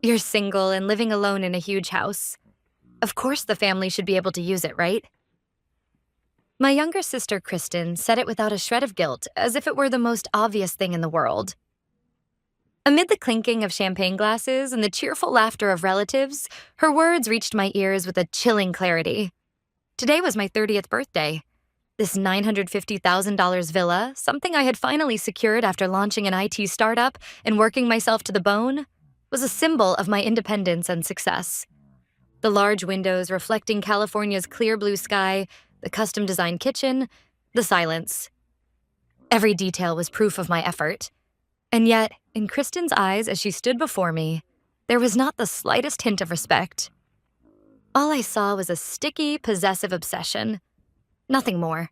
You're single and living alone in a huge house. Of course the family should be able to use it, right? My younger sister, Kristen, said it without a shred of guilt, as if it were the most obvious thing in the world. Amid the clinking of champagne glasses and the cheerful laughter of relatives, her words reached my ears with a chilling clarity. Today was my 30th birthday. This $950,000 villa, something I had finally secured after launching an IT startup and working myself to the bone, was a symbol of my independence and success. The large windows reflecting California's clear blue sky, the custom-designed kitchen, the silence. Every detail was proof of my effort. And yet, in Kristen's eyes as she stood before me, there was not the slightest hint of respect. All I saw was a sticky, possessive obsession. Nothing more.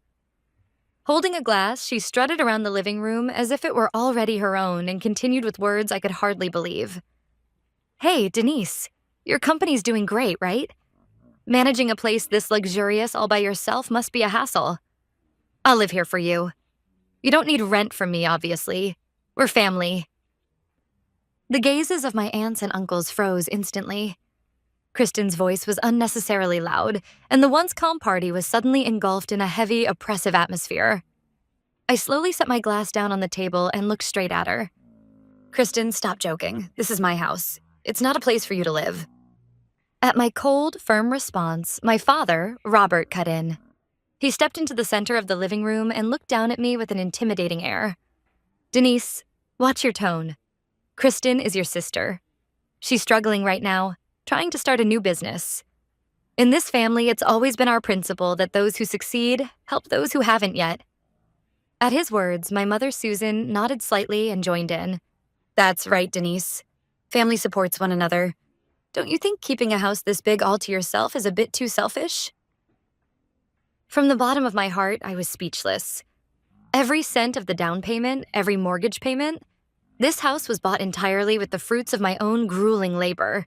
Holding a glass, she strutted around the living room as if it were already her own and continued with words I could hardly believe. Hey, Denise, your company's doing great, right? Managing a place this luxurious all by yourself must be a hassle. I'll live here for you. You don't need rent from me, obviously. We're family. The gazes of my aunts and uncles froze instantly. Kristen's voice was unnecessarily loud, and the once calm party was suddenly engulfed in a heavy, oppressive atmosphere. I slowly set my glass down on the table and looked straight at her. Kristen, stop joking. This is my house. It's not a place for you to live. At my cold, firm response, my father, Robert, cut in. He stepped into the center of the living room and looked down at me with an intimidating air. Denise, watch your tone. Kristen is your sister. She's struggling right now, trying to start a new business. In this family, it's always been our principle that those who succeed help those who haven't yet. At his words, my mother, Susan, nodded slightly and joined in. That's right, Denise. Family supports one another. Don't you think keeping a house this big all to yourself is a bit too selfish? From the bottom of my heart, I was speechless. Every cent of the down payment, every mortgage payment, this house was bought entirely with the fruits of my own grueling labor.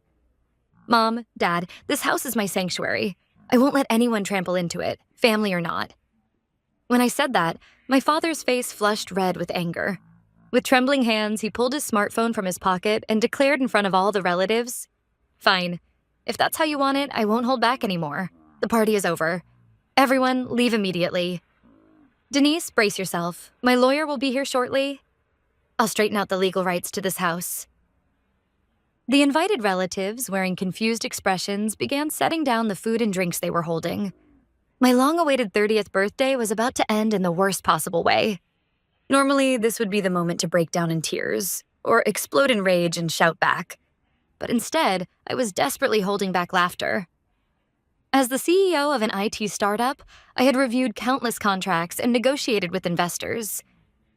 Mom, Dad, this house is my sanctuary. I won't let anyone trample into it, family or not. When I said that, my father's face flushed red with anger. With trembling hands, he pulled his smartphone from his pocket and declared in front of all the relatives, "Fine. If that's how you want it, I won't hold back anymore. The party is over. Everyone, leave immediately. Denise, brace yourself. My lawyer will be here shortly. I'll straighten out the legal rights to this house." The invited relatives, wearing confused expressions, began setting down the food and drinks they were holding. My long-awaited 30th birthday was about to end in the worst possible way. Normally, this would be the moment to break down in tears, or explode in rage and shout back. But instead, I was desperately holding back laughter. As the CEO of an IT startup, I had reviewed countless contracts and negotiated with investors.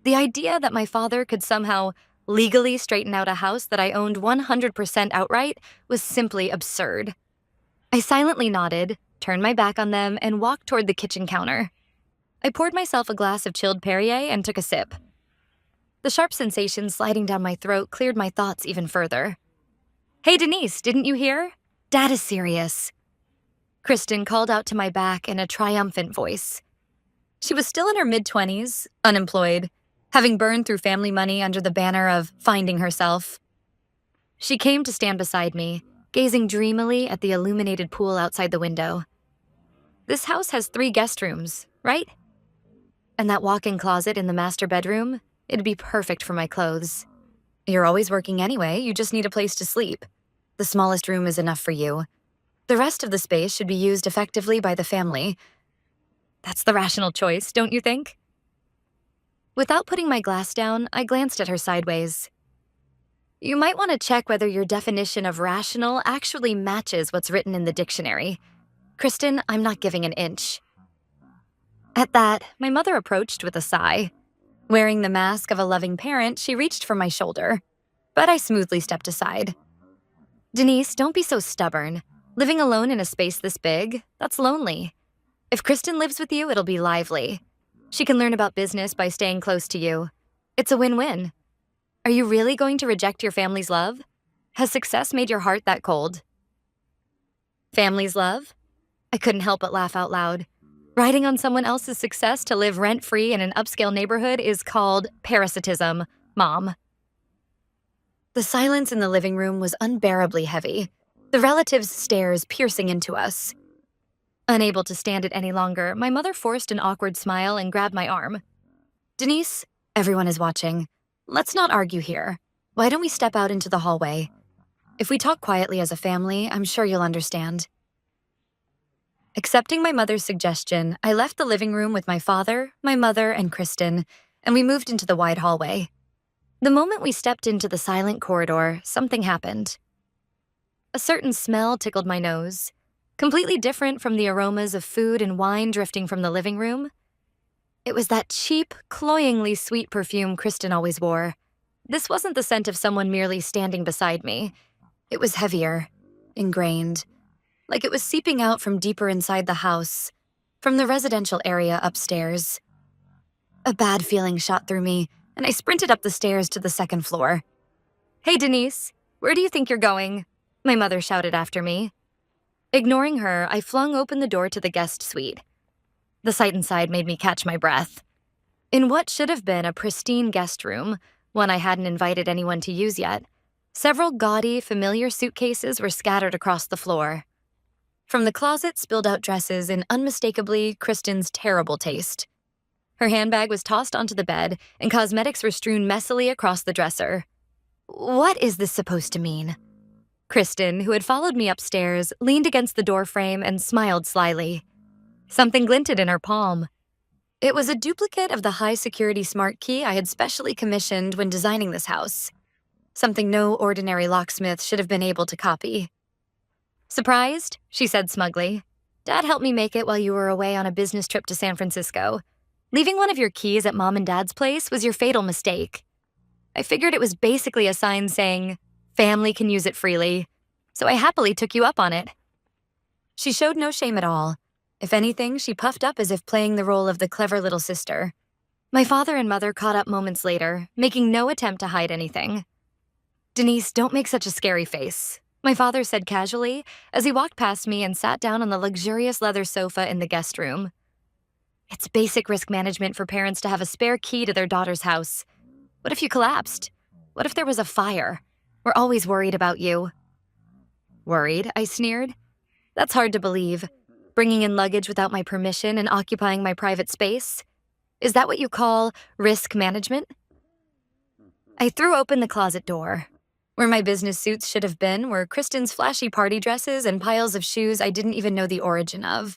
The idea that my father could somehow legally straighten out a house that I owned 100% outright was simply absurd. I silently nodded, turned my back on them, and walked toward the kitchen counter. I poured myself a glass of chilled Perrier and took a sip. The sharp sensation sliding down my throat cleared my thoughts even further. Hey, Denise, didn't you hear? Dad is serious. Kristen called out to my back in a triumphant voice. She was still in her mid-20s, unemployed, having burned through family money under the banner of finding herself. She came to stand beside me, gazing dreamily at the illuminated pool outside the window. This house has 3 guest rooms, right? And that walk-in closet in the master bedroom, it'd be perfect for my clothes. You're always working anyway, you just need a place to sleep. The smallest room is enough for you. The rest of the space should be used effectively by the family. That's the rational choice, don't you think? Without putting my glass down, I glanced at her sideways. You might want to check whether your definition of rational actually matches what's written in the dictionary. Kristen, I'm not giving an inch. At that, my mother approached with a sigh. Wearing the mask of a loving parent, she reached for my shoulder, but I smoothly stepped aside. Denise, don't be so stubborn. Living alone in a space this big, that's lonely. If Kristen lives with you, it'll be lively. She can learn about business by staying close to you. It's a win-win. Are you really going to reject your family's love? Has success made your heart that cold? Family's love? I couldn't help but laugh out loud. Riding on someone else's success to live rent-free in an upscale neighborhood is called parasitism, Mom. The silence in the living room was unbearably heavy, the relatives' stares piercing into us. Unable to stand it any longer, my mother forced an awkward smile and grabbed my arm. "Denise, everyone is watching. Let's not argue here. Why don't we step out into the hallway? If we talk quietly as a family, I'm sure you'll understand." Accepting my mother's suggestion, I left the living room with my father, my mother, and Kristen, and we moved into the wide hallway. The moment we stepped into the silent corridor, something happened. A certain smell tickled my nose, completely different from the aromas of food and wine drifting from the living room. It was that cheap, cloyingly sweet perfume Kristen always wore. This wasn't the scent of someone merely standing beside me. It was heavier, ingrained, like it was seeping out from deeper inside the house, from the residential area upstairs. A bad feeling shot through me, and I sprinted up the stairs to the second floor. "Hey, Denise, where do you think you're going?" my mother shouted after me. Ignoring her, I flung open the door to the guest suite. The sight inside made me catch my breath. In what should have been a pristine guest room, one I hadn't invited anyone to use yet, several gaudy, familiar suitcases were scattered across the floor. From the closet spilled out dresses in unmistakably Kristen's terrible taste. Her handbag was tossed onto the bed, and cosmetics were strewn messily across the dresser. What is this supposed to mean? Kristen, who had followed me upstairs, leaned against the doorframe and smiled slyly. Something glinted in her palm. It was a duplicate of the high-security smart key I had specially commissioned when designing this house. Something no ordinary locksmith should have been able to copy. "Surprised?" she said smugly. "Dad helped me make it while you were away on a business trip to San Francisco. Leaving one of your keys at Mom and Dad's place was your fatal mistake. I figured it was basically a sign saying, 'Family can use it freely,' so I happily took you up on it." She showed no shame at all. If anything, she puffed up as if playing the role of the clever little sister. My father and mother caught up moments later, making no attempt to hide anything. "Denise, don't make such a scary face," my father said casually as he walked past me and sat down on the luxurious leather sofa in the guest room. "It's basic risk management for parents to have a spare key to their daughter's house. What if you collapsed? What if there was a fire? We're always worried about you." "Worried?" I sneered. "That's hard to believe. Bringing in luggage without my permission and occupying my private space? Is that what you call risk management?" I threw open the closet door. Where my business suits should have been were Kristen's flashy party dresses and piles of shoes I didn't even know the origin of.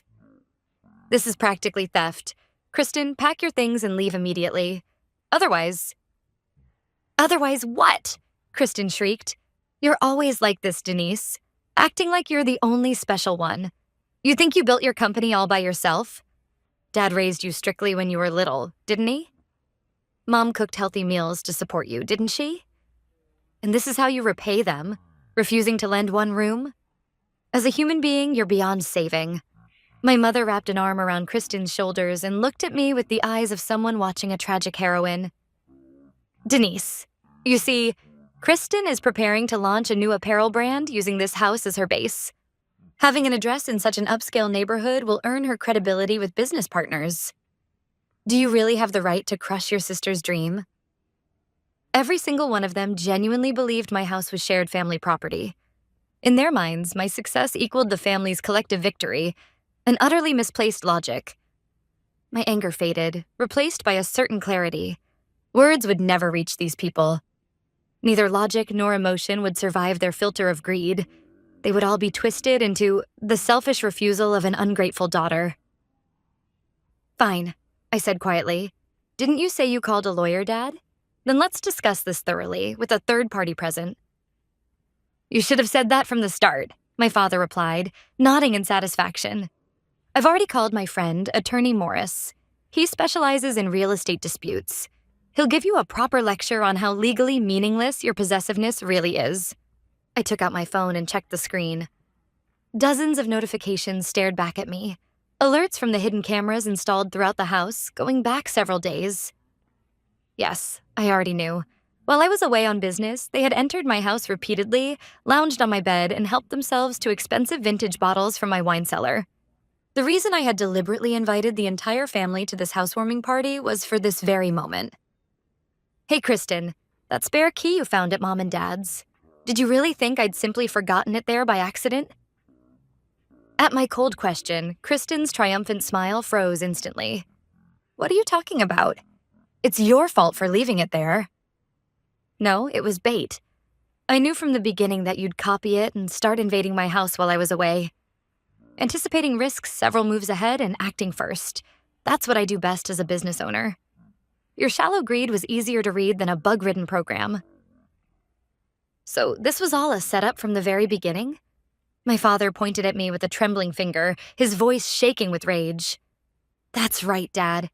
"This is practically theft. Kristen, pack your things and leave immediately. Otherwise..." "Otherwise what?" Kristen shrieked. "You're always like this, Denise. Acting like you're the only special one. You think you built your company all by yourself? Dad raised you strictly when you were little, didn't he? Mom cooked healthy meals to support you, didn't she? And this is how you repay them, refusing to lend one room? As a human being, you're beyond saving." My mother wrapped an arm around Kristen's shoulders and looked at me with the eyes of someone watching a tragic heroine. "Denise, you see, Kristen is preparing to launch a new apparel brand using this house as her base. Having an address in such an upscale neighborhood will earn her credibility with business partners. Do you really have the right to crush your sister's dream?" Every single one of them genuinely believed my house was shared family property. In their minds, my success equaled the family's collective victory, an utterly misplaced logic. My anger faded, replaced by a certain clarity. Words would never reach these people. Neither logic nor emotion would survive their filter of greed. They would all be twisted into the selfish refusal of an ungrateful daughter. "Fine," I said quietly. "Didn't you say you called a lawyer, Dad? Then let's discuss this thoroughly, with a third party present." "You should have said that from the start," my father replied, nodding in satisfaction. "I've already called my friend, Attorney Morris. He specializes in real estate disputes. He'll give you a proper lecture on how legally meaningless your possessiveness really is." I took out my phone and checked the screen. Dozens of notifications stared back at me. Alerts from the hidden cameras installed throughout the house, going back several days. Yes, I already knew. While I was away on business, they had entered my house repeatedly, lounged on my bed, and helped themselves to expensive vintage bottles from my wine cellar. The reason I had deliberately invited the entire family to this housewarming party was for this very moment. "Hey, Kristen, That spare key you found at Mom and Dad's. Did you really think I'd simply forgotten it there by accident? At my cold question, Kristen's triumphant smile froze instantly. What are you talking about? It's your fault for leaving it there. No, it was bait. I knew from the beginning that you'd copy it and start invading my house while I was away. Anticipating risks several moves ahead and acting first. That's what I do best as a business owner. Your shallow greed was easier to read than a bug-ridden program. So this was all a setup from the very beginning? My father pointed at me with a trembling finger, his voice shaking with rage. That's right, Dad.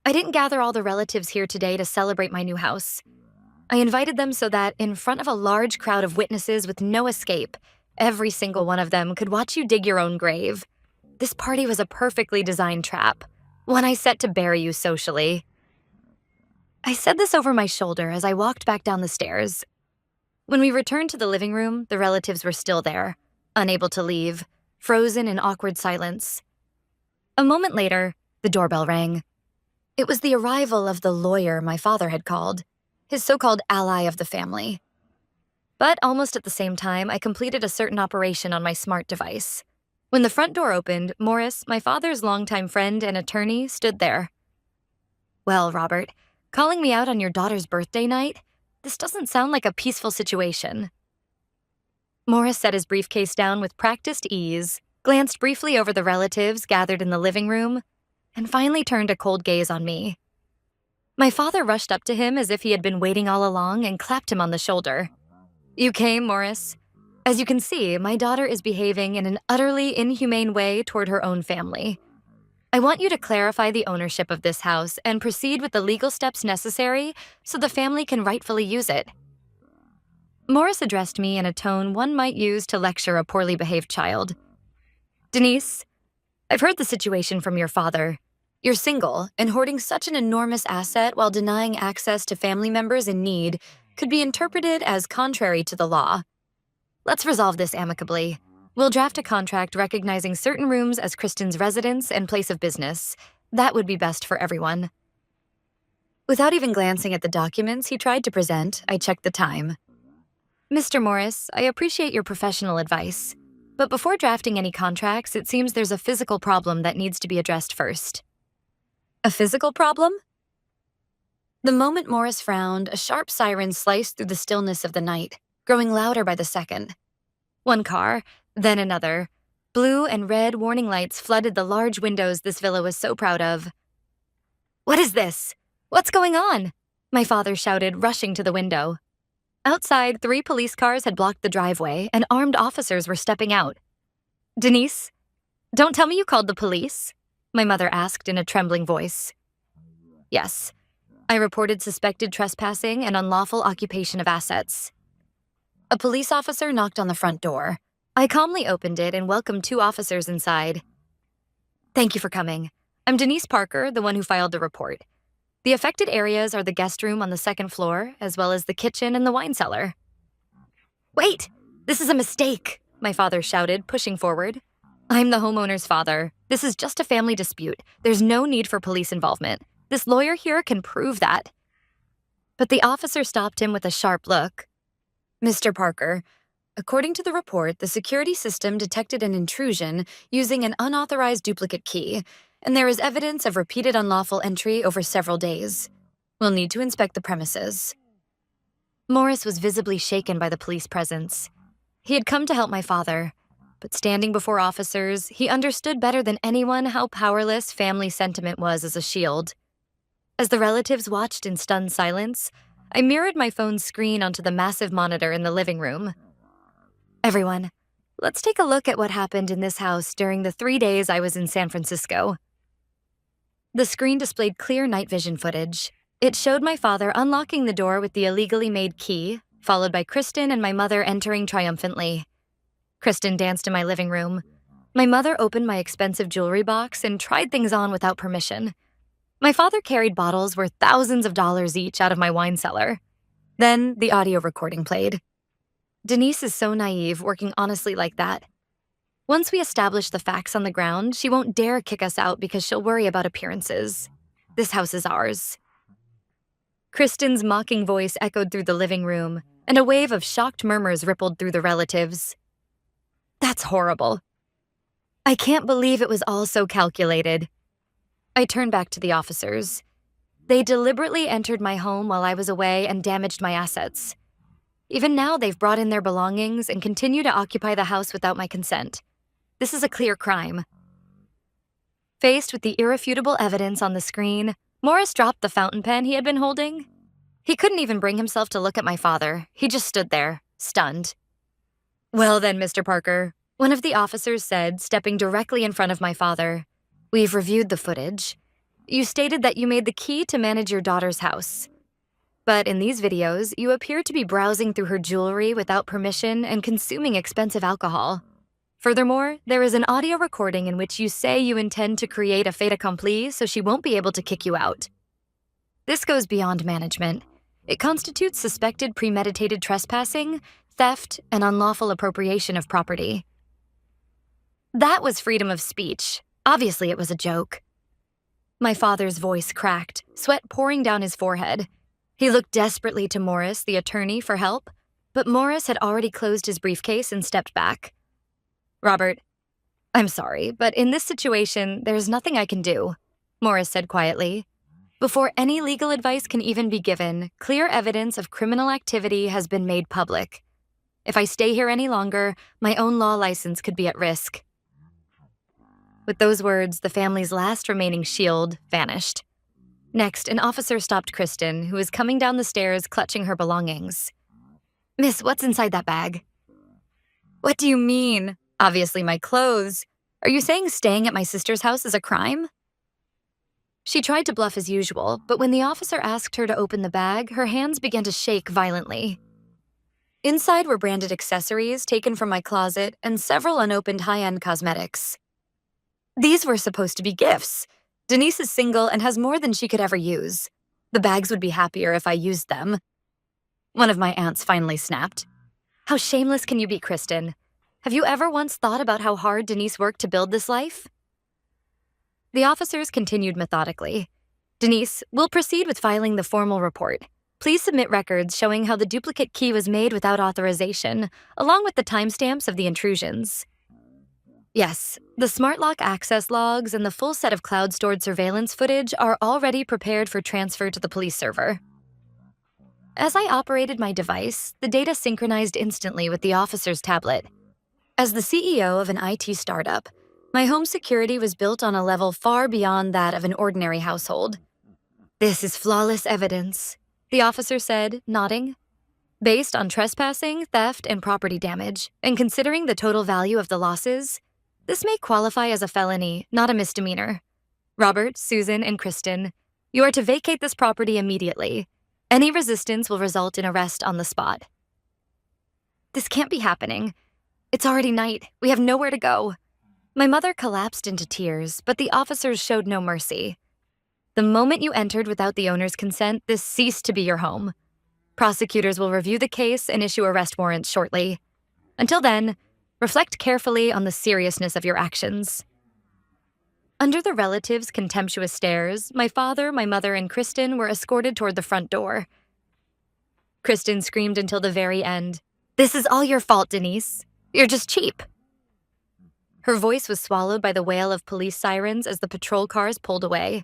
I didn't gather all the relatives here today to celebrate my new house. I invited them so that, in front of a large crowd of witnesses with no escape, every single one of them could watch you dig your own grave. This party was a perfectly designed trap, one I set to bury you socially. I said this over my shoulder as I walked back down the stairs. When we returned to the living room, the relatives were still there, unable to leave, frozen in awkward silence. A moment later, the doorbell rang. It was the arrival of the lawyer my father had called, his so-called ally of the family. But almost at the same time, I completed a certain operation on my smart device. When the front door opened, Morris, my father's longtime friend and attorney, stood there. Well, Robert, calling me out on your daughter's birthday night? This doesn't sound like a peaceful situation. Morris set his briefcase down with practiced ease, glanced briefly over the relatives gathered in the living room, and finally turned a cold gaze on me. My father rushed up to him as if he had been waiting all along and clapped him on the shoulder. You came, Morris. As you can see, my daughter is behaving in an utterly inhumane way toward her own family. I want you to clarify the ownership of this house and proceed with the legal steps necessary so the family can rightfully use it. Morris addressed me in a tone one might use to lecture a poorly behaved child. Denise, I've heard the situation from your father. You're single, and hoarding such an enormous asset while denying access to family members in need could be interpreted as contrary to the law. Let's resolve this amicably. We'll draft a contract recognizing certain rooms as Kristen's residence and place of business. That would be best for everyone. Without even glancing at the documents he tried to present, I checked the time. Mr. Morris, I appreciate your professional advice, but before drafting any contracts, it seems there's a physical problem that needs to be addressed first. A physical problem? The moment Morris frowned, a sharp siren sliced through the stillness of the night, growing louder by the second. One car, then another. Blue and red warning lights flooded the large windows this villa was so proud of. What is this? What's going on? My father shouted, rushing to the window. Outside, 3 police cars had blocked the driveway, and armed officers were stepping out. Denise, don't tell me you called the police? My mother asked in a trembling voice. Yes. I reported suspected trespassing and unlawful occupation of assets. A police officer knocked on the front door. I calmly opened it and welcomed 2 officers inside. Thank you for coming. I'm Denise Parker, the one who filed the report. The affected areas are the guest room on the 2nd floor, as well as the kitchen and the wine cellar. Wait! This is a mistake, my father shouted, pushing forward. I'm the homeowner's father. This is just a family dispute. There's no need for police involvement. This lawyer here can prove that. But the officer stopped him with a sharp look. Mr. Parker, according to the report, the security system detected an intrusion using an unauthorized duplicate key, and there is evidence of repeated unlawful entry over several days. We'll need to inspect the premises. Morris was visibly shaken by the police presence. He had come to help my father, but standing before officers, he understood better than anyone how powerless family sentiment was as a shield. As the relatives watched in stunned silence, I mirrored my phone's screen onto the massive monitor in the living room. Everyone, let's take a look at what happened in this house during the 3 days I was in San Francisco. The screen displayed clear night vision footage. It showed my father unlocking the door with the illegally made key, followed by Kristen and my mother entering triumphantly. Kristen danced in my living room. My mother opened my expensive jewelry box and tried things on without permission. My father carried bottles worth thousands of dollars each out of my wine cellar. Then the audio recording played. Denise is so naive, working honestly like that. Once we establish the facts on the ground, she won't dare kick us out because she'll worry about appearances. This house is ours. Kristen's mocking voice echoed through the living room, and a wave of shocked murmurs rippled through the relatives. That's horrible. I can't believe it was all so calculated. I turned back to the officers. They deliberately entered my home while I was away and damaged my assets. Even now, they've brought in their belongings and continue to occupy the house without my consent. This is a clear crime. Faced with the irrefutable evidence on the screen, Morris dropped the fountain pen he had been holding. He couldn't even bring himself to look at my father. He just stood there, stunned. Well then, Mr. Parker, one of the officers said, stepping directly in front of my father, we've reviewed the footage. You stated that you made the key to manage your daughter's house. But in these videos, you appear to be browsing through her jewelry without permission and consuming expensive alcohol. Furthermore, there is an audio recording in which you say you intend to create a fait accompli so she won't be able to kick you out. This goes beyond management. It constitutes suspected premeditated trespassing, theft, and unlawful appropriation of property. That was freedom of speech. Obviously, it was a joke. My father's voice cracked, sweat pouring down his forehead. He looked desperately to Morris, the attorney, for help, but Morris had already closed his briefcase and stepped back. Robert, I'm sorry, but in this situation, there's nothing I can do, Morris said quietly. Before any legal advice can even be given, clear evidence of criminal activity has been made public. If I stay here any longer, my own law license could be at risk. With those words, the family's last remaining shield vanished. Next, an officer stopped Kristen, who was coming down the stairs clutching her belongings. Miss, what's inside that bag? What do you mean? Obviously my clothes. Are you saying staying at my sister's house is a crime? She tried to bluff as usual, but when the officer asked her to open the bag, her hands began to shake violently. Inside were branded accessories taken from my closet and several unopened high-end cosmetics. These were supposed to be gifts. Denise is single and has more than she could ever use. The bags would be happier if I used them. One of my aunts finally snapped. How shameless can you be, Kristen? Have you ever once thought about how hard Denise worked to build this life? The officers continued methodically. Denise, we'll proceed with filing the formal report. Please submit records showing how the duplicate key was made without authorization, along with the timestamps of the intrusions. Yes, the smart lock access logs and the full set of cloud-stored surveillance footage are already prepared for transfer to the police server. As I operated my device, the data synchronized instantly with the officer's tablet. As the CEO of an IT startup, my home security was built on a level far beyond that of an ordinary household. This is flawless evidence, the officer said, nodding. Based on trespassing, theft, and property damage, and considering the total value of the losses, this may qualify as a felony, not a misdemeanor. Robert, Susan, and Kristen, you are to vacate this property immediately. Any resistance will result in arrest on the spot. This can't be happening. It's already night. We have nowhere to go. My mother collapsed into tears, but the officers showed no mercy. The moment you entered without the owner's consent, this ceased to be your home. Prosecutors will review the case and issue arrest warrants shortly. Until then, reflect carefully on the seriousness of your actions. Under the relatives' contemptuous stares, my father, my mother, and Kristen were escorted toward the front door. Kristen screamed until the very end. This is all your fault, Denise. You're just cheap. Her voice was swallowed by the wail of police sirens as the patrol cars pulled away.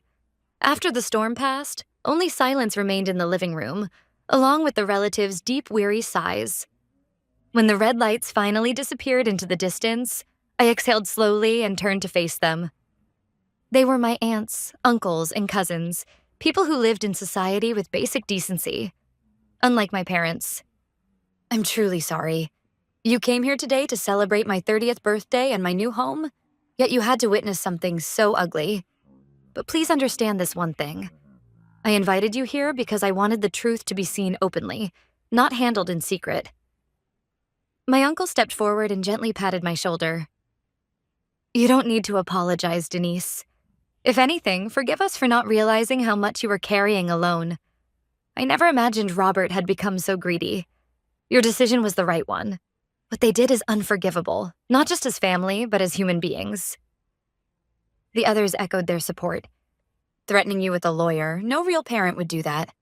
After the storm passed, only silence remained in the living room, along with the relatives' deep, weary sighs. When the red lights finally disappeared into the distance, I exhaled slowly and turned to face them. They were my aunts, uncles, and cousins, people who lived in society with basic decency. Unlike my parents. I'm truly sorry. You came here today to celebrate my 30th birthday and my new home, yet you had to witness something so ugly. But please understand this one thing. I invited you here because I wanted the truth to be seen openly, not handled in secret. My uncle stepped forward and gently patted my shoulder. You don't need to apologize, Denise. If anything, forgive us for not realizing how much you were carrying alone. I never imagined Robert had become so greedy. Your decision was the right one. What they did is unforgivable, not just as family, but as human beings. The others echoed their support. Threatening you with a lawyer, no real parent would do that.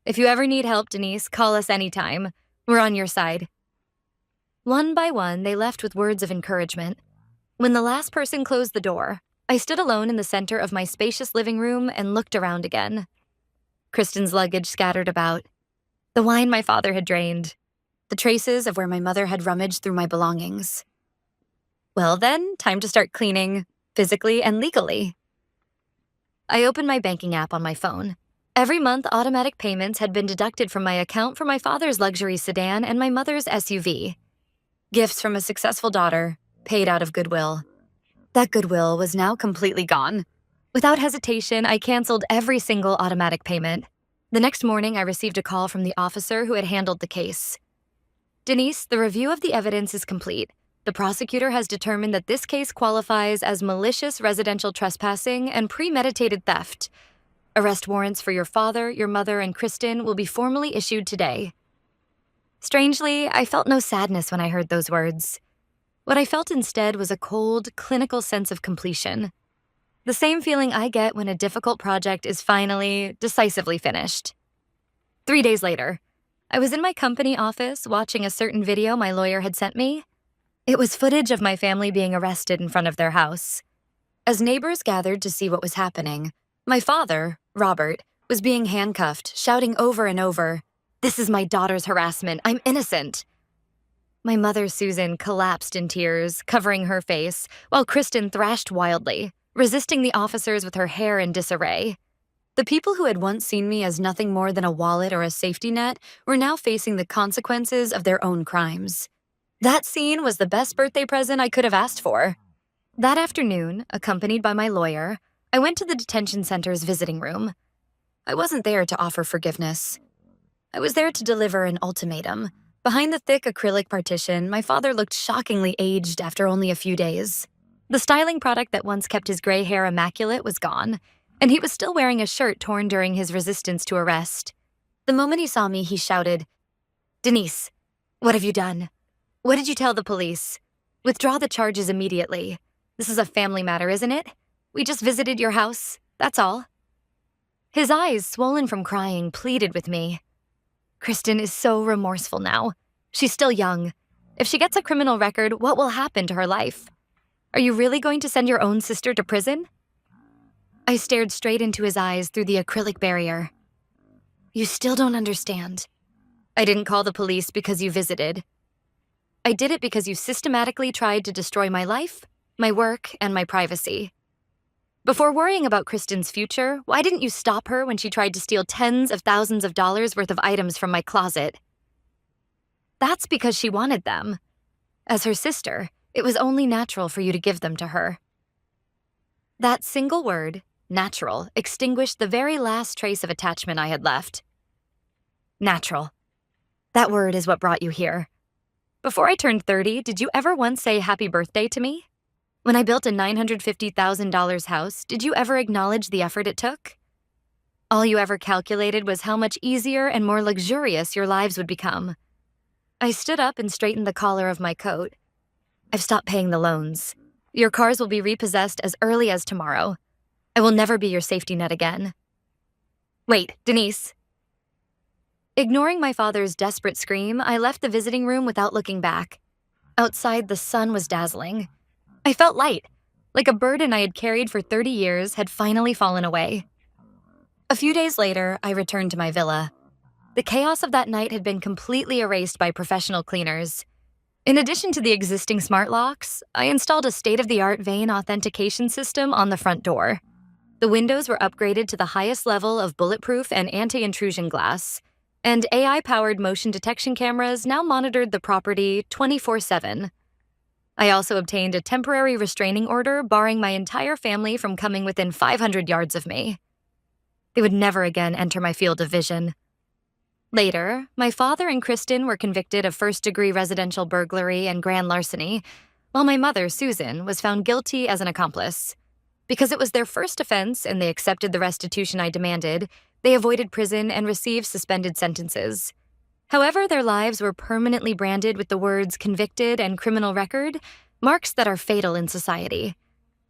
If you ever need help, Denise, call us anytime. We're on your side. One by one, they left with words of encouragement. When the last person closed the door, I stood alone in the center of my spacious living room and looked around again. Kristen's luggage scattered about, the wine my father had drained, the traces of where my mother had rummaged through my belongings. Well then, time to start cleaning, physically and legally. I opened my banking app on my phone. Every month, automatic payments had been deducted from my account for my father's luxury sedan and my mother's SUV. Gifts from a successful daughter, paid out of goodwill. That goodwill was now completely gone. Without hesitation, I canceled every single automatic payment. The next morning, I received a call from the officer who had handled the case. Denise, the review of the evidence is complete. The prosecutor has determined that this case qualifies as malicious residential trespassing and premeditated theft. Arrest warrants for your father, your mother, and Kristen will be formally issued today. Strangely, I felt no sadness when I heard those words. What I felt instead was a cold, clinical sense of completion. The same feeling I get when a difficult project is finally, decisively finished. 3 days later, I was in my company office watching a certain video my lawyer had sent me. It was footage of my family being arrested in front of their house. As neighbors gathered to see what was happening, my father, Robert, was being handcuffed, shouting over and over, "This is my daughter's harassment. I'm innocent." My mother, Susan, collapsed in tears, covering her face, while Kristen thrashed wildly, resisting the officers with her hair in disarray. The people who had once seen me as nothing more than a wallet or a safety net were now facing the consequences of their own crimes. That scene was the best birthday present I could have asked for. That afternoon, accompanied by my lawyer, I went to the detention center's visiting room. I wasn't there to offer forgiveness. I was there to deliver an ultimatum. Behind the thick acrylic partition, my father looked shockingly aged after only a few days. The styling product that once kept his gray hair immaculate was gone, and he was still wearing a shirt torn during his resistance to arrest. The moment he saw me, he shouted, "Denise, what have you done? What did you tell the police? Withdraw the charges immediately. This is a family matter, isn't it? We just visited your house, that's all." His eyes, swollen from crying, pleaded with me. Kristen is so remorseful now. She's still young. If she gets a criminal record, what will happen to her life? Are you really going to send your own sister to prison? I stared straight into his eyes through the acrylic barrier. You still don't understand. I didn't call the police because you visited. I did it because you systematically tried to destroy my life, my work, and my privacy. Before worrying about Kristen's future, why didn't you stop her when she tried to steal tens of thousands of dollars worth of items from my closet? That's because she wanted them. As her sister, it was only natural for you to give them to her. That single word, natural, extinguished the very last trace of attachment I had left. Natural. That word is what brought you here. Before I turned 30, did you ever once say happy birthday to me? When I built a $950,000 house, did you ever acknowledge the effort it took? All you ever calculated was how much easier and more luxurious your lives would become. I stood up and straightened the collar of my coat. I've stopped paying the loans. Your cars will be repossessed as early as tomorrow. I will never be your safety net again. Wait, Denise. Ignoring my father's desperate scream, I left the visiting room without looking back. Outside, the sun was dazzling. I felt light, like a burden I had carried for 30 years had finally fallen away. A few days later, I returned to my villa. The chaos of that night had been completely erased by professional cleaners. In addition to the existing smart locks, I installed a state-of-the-art vein authentication system on the front door. The windows were upgraded to the highest level of bulletproof and anti-intrusion glass, and AI-powered motion detection cameras now monitored the property 24/7. I also obtained a temporary restraining order barring my entire family from coming within 500 yards of me. They would never again enter my field of vision. Later, my father and Kristen were convicted of first-degree residential burglary and grand larceny, while my mother, Susan, was found guilty as an accomplice. Because it was their first offense and they accepted the restitution I demanded, they avoided prison and received suspended sentences. However, their lives were permanently branded with the words convicted and criminal record, marks that are fatal in society.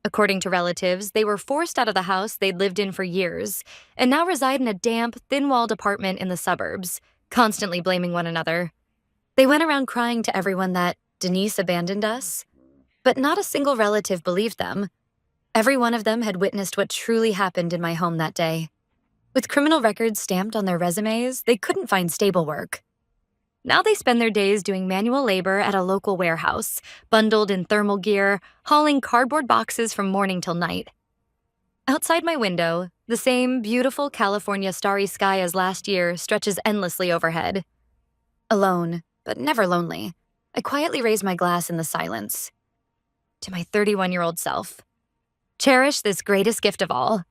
According to relatives, they were forced out of the house they'd lived in for years and now reside in a damp, thin-walled apartment in the suburbs, constantly blaming one another. They went around crying to everyone that Denise abandoned us, but not a single relative believed them. Every one of them had witnessed what truly happened in my home that day. With criminal records stamped on their resumes, they couldn't find stable work. Now they spend their days doing manual labor at a local warehouse, bundled in thermal gear, hauling cardboard boxes from morning till night. Outside my window, the same beautiful California starry sky as last year stretches endlessly overhead. Alone, but never lonely, I quietly raise my glass in the silence. To my 31-year-old self. Cherish this greatest gift of all,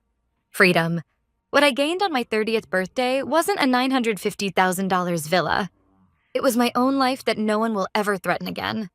freedom. What I gained on my 30th birthday wasn't a $950,000 villa. It was my own life that no one will ever threaten again.